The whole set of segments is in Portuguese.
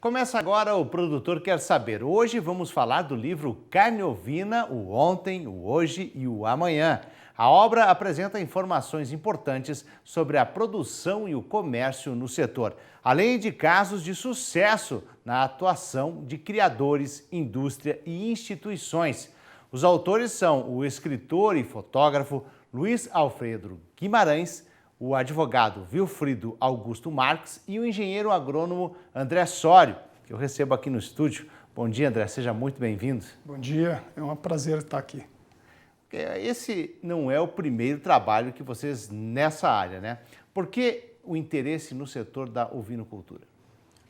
Começa agora o Produtor Quer Saber. Hoje vamos falar do livro Carne Ovina, o Ontem, o Hoje e o Amanhã. A obra apresenta informações importantes sobre a produção e o comércio no setor, além de casos de sucesso na atuação de criadores, indústria e instituições. Os autores são o escritor e fotógrafo Luiz Alfredo Guimarães, o advogado Wilfrido Augusto Marques e o engenheiro agrônomo André Sório, que eu recebo aqui no estúdio. Bom dia, André, seja muito bem-vindo. Bom dia, é um prazer estar aqui. Esse não é o primeiro trabalho que vocês nessa área, né? Por que o interesse no setor da ovinocultura?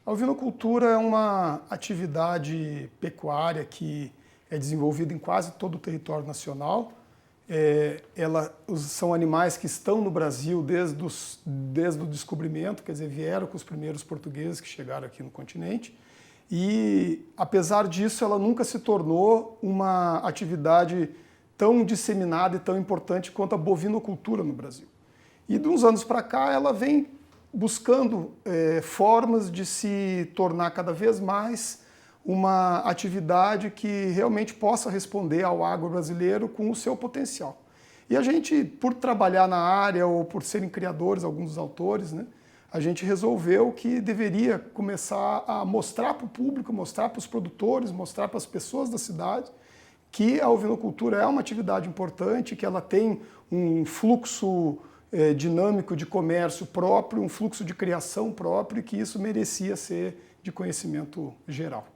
A ovinocultura é uma atividade pecuária que é desenvolvida em quase todo o território nacional. São animais que estão no Brasil desde o descobrimento, quer dizer, vieram com os primeiros portugueses que chegaram aqui no continente. E, apesar disso, ela nunca se tornou uma atividade tão disseminada e tão importante quanto a bovinocultura no Brasil. E, de uns anos para cá, ela vem buscando formas de se tornar cada vez mais uma atividade que realmente possa responder ao agro brasileiro com o seu potencial. E a gente, por trabalhar na área ou por serem criadores, alguns dos autores, né, a gente resolveu que deveria começar a mostrar para o público, mostrar para os produtores, mostrar para as pessoas da cidade que a ovinocultura é uma atividade importante, que ela tem um fluxo dinâmico de comércio próprio, um fluxo de criação próprio e que isso merecia ser de conhecimento geral.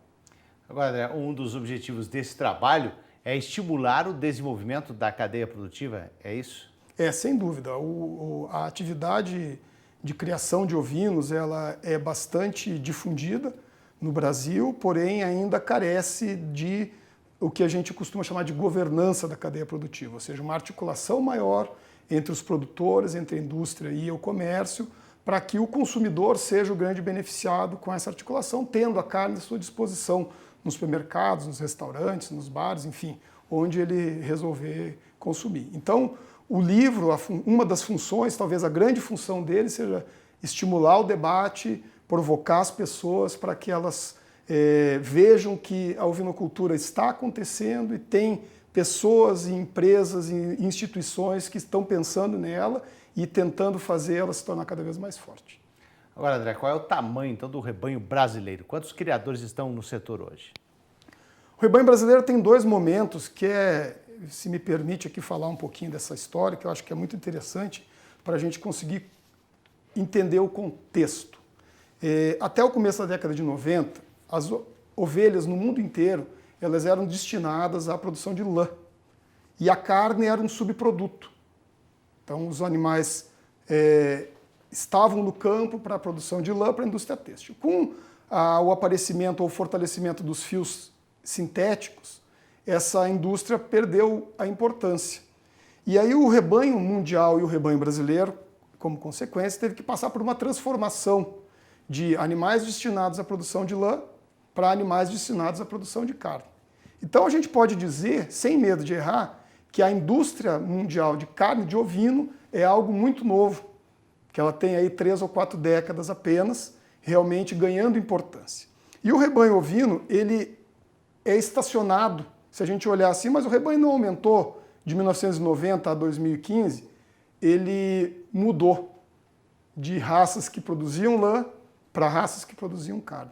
Agora, André, um dos objetivos desse trabalho é estimular o desenvolvimento da cadeia produtiva, é isso? Sem dúvida. A atividade de criação de ovinos ela é bastante difundida no Brasil, porém ainda carece de o que a gente costuma chamar de governança da cadeia produtiva, ou seja, uma articulação maior entre os produtores, entre a indústria e o comércio, para que o consumidor seja o grande beneficiado com essa articulação, tendo a carne à sua disposição nos supermercados, nos restaurantes, nos bares, enfim, onde ele resolver consumir. Então, o livro, uma das funções, talvez a grande função dele seja estimular o debate, provocar as pessoas para que elas vejam que a ovinocultura está acontecendo e tem pessoas e empresas e instituições que estão pensando nela e tentando fazer ela se tornar cada vez mais forte. Agora, André, qual é o tamanho então do rebanho brasileiro? Quantos criadores estão no setor hoje? O rebanho brasileiro tem dois momentos que se me permite aqui falar um pouquinho dessa história, que eu acho que é muito interessante para a gente conseguir entender o contexto. Até o começo da década de 90, as ovelhas no mundo inteiro elas eram destinadas à produção de lã e a carne era um subproduto. Então os animais estavam no campo para a produção de lã para a indústria têxtil. Com o aparecimento ou fortalecimento dos fios sintéticos, essa indústria perdeu a importância. E aí o rebanho mundial e o rebanho brasileiro, como consequência, teve que passar por uma transformação de animais destinados à produção de lã para animais destinados à produção de carne. Então a gente pode dizer, sem medo de errar, que a indústria mundial de carne de ovino é algo muito novo, que ela tem aí 3 ou 4 décadas apenas, realmente ganhando importância. E o rebanho ovino, ele é estacionado, se a gente olhar assim, mas o rebanho não aumentou de 1990 a 2015, ele mudou de raças que produziam lã para raças que produziam carne.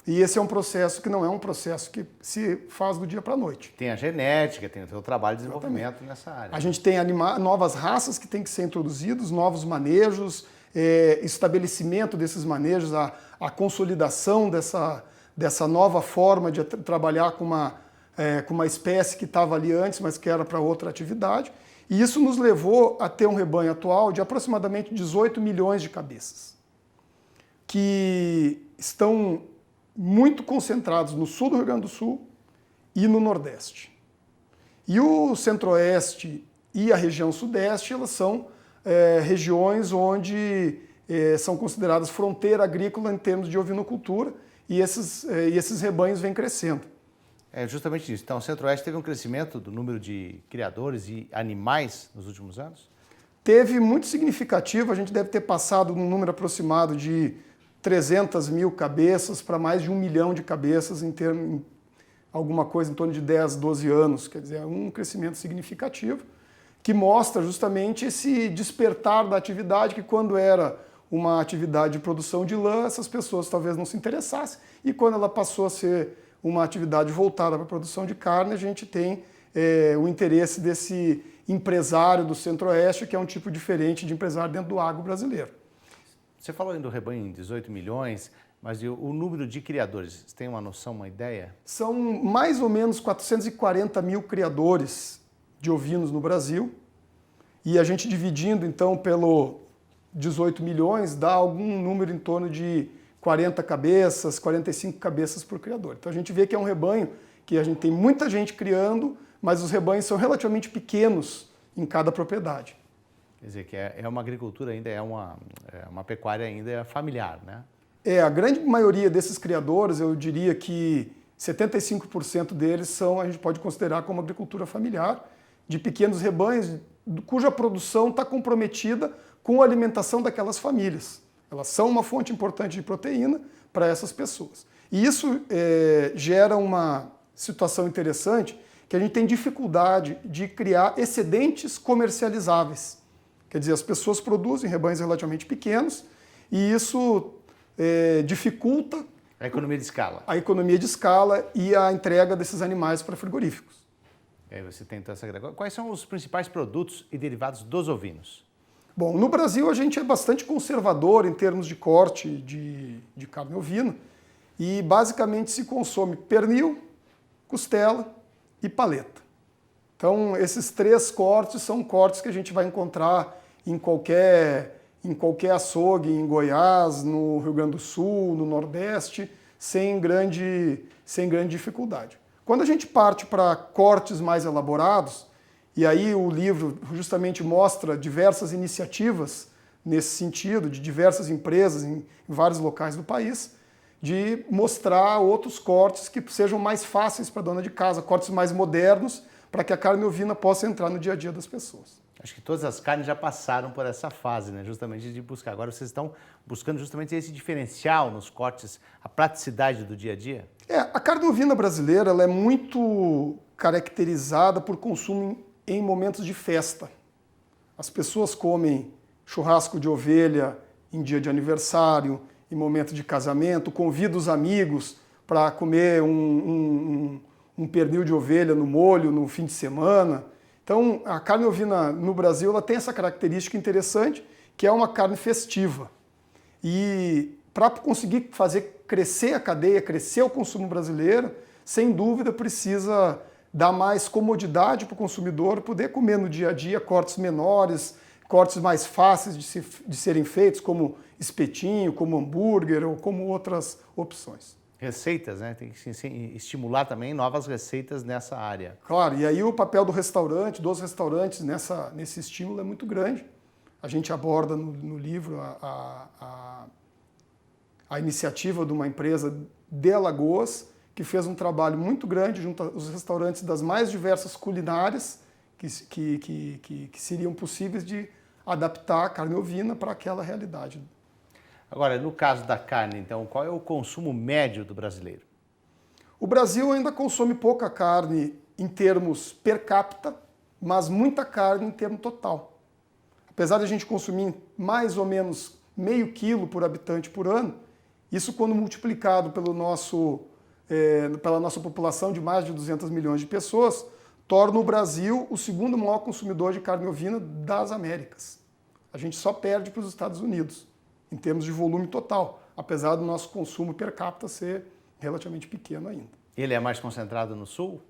E esse é um processo que não é um processo que se faz do dia para a noite. Tem a genética, tem o seu trabalho de desenvolvimento nessa área. A gente tem novas raças que têm que ser introduzidas, novos manejos, estabelecimento desses manejos, a consolidação dessa nova forma de trabalhar com uma espécie que estava ali antes, mas que era para outra atividade. E isso nos levou a ter um rebanho atual de aproximadamente 18 milhões de cabeças, que estão muito concentrados no sul do Rio Grande do Sul e no Nordeste. E o Centro-Oeste e a região Sudeste, elas são regiões onde são consideradas fronteira agrícola em termos de ovinocultura e esses rebanhos vêm crescendo. É justamente isso. Então, o Centro-Oeste teve um crescimento do número de criadores e animais nos últimos anos? Teve muito significativo, a gente deve ter passado num número aproximado de 300 mil cabeças para mais de 1 milhão de cabeças em alguma coisa em torno de 10, 12 anos. Quer dizer, é um crescimento significativo que mostra justamente esse despertar da atividade que quando era uma atividade de produção de lã, essas pessoas talvez não se interessassem. E quando ela passou a ser uma atividade voltada para a produção de carne, a gente tem o interesse desse empresário do Centro-Oeste, que é um tipo diferente de empresário dentro do agro brasileiro. Você falou ainda do rebanho em 18 milhões, mas e o número de criadores? Você tem uma noção, uma ideia? São mais ou menos 440 mil criadores de ovinos no Brasil. E a gente dividindo, então, pelo 18 milhões, dá algum número em torno de 40 cabeças, 45 cabeças por criador. Então a gente vê que é um rebanho que a gente tem muita gente criando, mas os rebanhos são relativamente pequenos em cada propriedade. Quer dizer, que é uma agricultura ainda, é uma pecuária ainda familiar, né? A grande maioria desses criadores, eu diria que 75% deles a gente pode considerar como agricultura familiar, de pequenos rebanhos, cuja produção está comprometida com a alimentação daquelas famílias. Elas são uma fonte importante de proteína para essas pessoas. E isso gera uma situação interessante, que a gente tem dificuldade de criar excedentes comercializáveis. Quer dizer, as pessoas produzem rebanhos relativamente pequenos e isso dificulta a economia de escala. A economia de escala e a entrega desses animais para frigoríficos. E aí você tem então essa... Quais são os principais produtos e derivados dos ovinos? Bom, no Brasil a gente é bastante conservador em termos de corte de carne ovina e basicamente se consome pernil, costela e paleta. Então esses 3 cortes são cortes que a gente vai encontrar em qualquer açougue, em Goiás, no Rio Grande do Sul, no Nordeste, sem grande dificuldade. Quando a gente parte para cortes mais elaborados, e aí o livro justamente mostra diversas iniciativas nesse sentido, de diversas empresas em vários locais do país, de mostrar outros cortes que sejam mais fáceis para a dona de casa, cortes mais modernos, para que a carne ovina possa entrar no dia a dia das pessoas. Acho que todas as carnes já passaram por essa fase, né? Justamente de buscar. Agora vocês estão buscando justamente esse diferencial nos cortes, a praticidade do dia a dia? A carne ovina brasileira ela é muito caracterizada por consumo em momentos de festa. As pessoas comem churrasco de ovelha em dia de aniversário, em momento de casamento, convida os amigos para comer um pernil de ovelha no molho no fim de semana. Então, a carne ovina no Brasil ela tem essa característica interessante, que é uma carne festiva. E para conseguir fazer crescer a cadeia, crescer o consumo brasileiro, sem dúvida precisa dar mais comodidade para o consumidor poder comer no dia a dia cortes menores, cortes mais fáceis de serem feitos, como espetinho, como hambúrguer ou como outras opções. Receitas, né? Tem que estimular também novas receitas nessa área. Claro, e aí o papel dos restaurantes nesse estímulo é muito grande. A gente aborda no livro a iniciativa de uma empresa de Alagoas que fez um trabalho muito grande junto aos restaurantes das mais diversas culinárias que seriam possíveis de adaptar a carne ovina para aquela realidade. Agora, no caso da carne, então, qual é o consumo médio do brasileiro? O Brasil ainda consome pouca carne em termos per capita, mas muita carne em termo total. Apesar de a gente consumir mais ou menos meio quilo por habitante por ano, isso quando multiplicado pela nossa população de mais de 200 milhões de pessoas, torna o Brasil o segundo maior consumidor de carne ovina das Américas. A gente só perde para os Estados Unidos, em termos de volume total, apesar do nosso consumo per capita ser relativamente pequeno ainda. Ele é mais concentrado no Sul?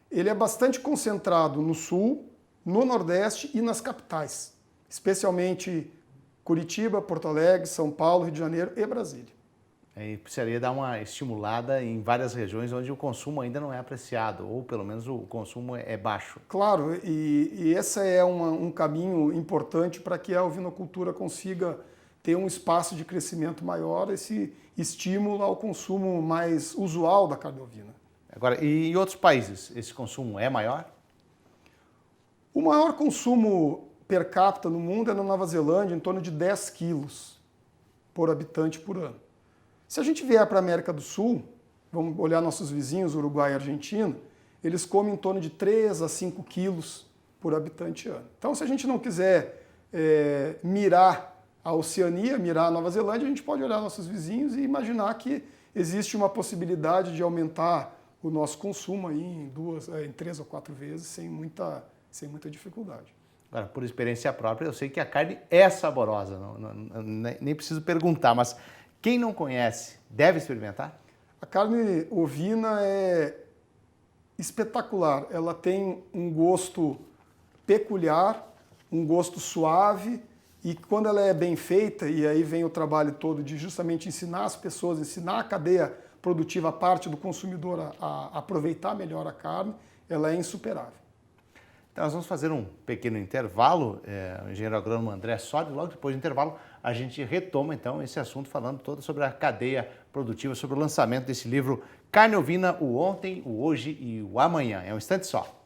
Ele é bastante concentrado no Sul, no Nordeste e nas capitais, especialmente Curitiba, Porto Alegre, São Paulo, Rio de Janeiro e Brasília. E precisaria dar uma estimulada em várias regiões onde o consumo ainda não é apreciado, ou pelo menos o consumo é baixo. Claro, e esse é um caminho importante para que a ovinocultura consiga ter um espaço de crescimento maior, esse estímulo ao consumo mais usual da carne ovina. Agora, e em outros países, esse consumo é maior? O maior consumo per capita no mundo é na Nova Zelândia, em torno de 10 quilos por habitante por ano. Se a gente vier para a América do Sul, vamos olhar nossos vizinhos, Uruguai e Argentina, eles comem em torno de 3 a 5 quilos por habitante ano. Então, se a gente não quiser mirar a Oceania, mirar a Nova Zelândia, a gente pode olhar nossos vizinhos e imaginar que existe uma possibilidade de aumentar o nosso consumo aí em 3 ou 4 vezes sem muita dificuldade. Agora, por experiência própria, eu sei que a carne é saborosa, nem preciso perguntar, mas quem não conhece deve experimentar? A carne ovina é espetacular, ela tem um gosto peculiar, um gosto suave, e quando ela é bem feita, e aí vem o trabalho todo de justamente ensinar as pessoas, ensinar a cadeia produtiva, a parte do consumidor a aproveitar melhor a carne, ela é insuperável. Então nós vamos fazer um pequeno intervalo, o engenheiro agrônomo André Sodi, logo depois do intervalo a gente retoma então esse assunto falando todo sobre a cadeia produtiva, sobre o lançamento desse livro Carne Ovina, o Ontem, o Hoje e o Amanhã. É um instante só.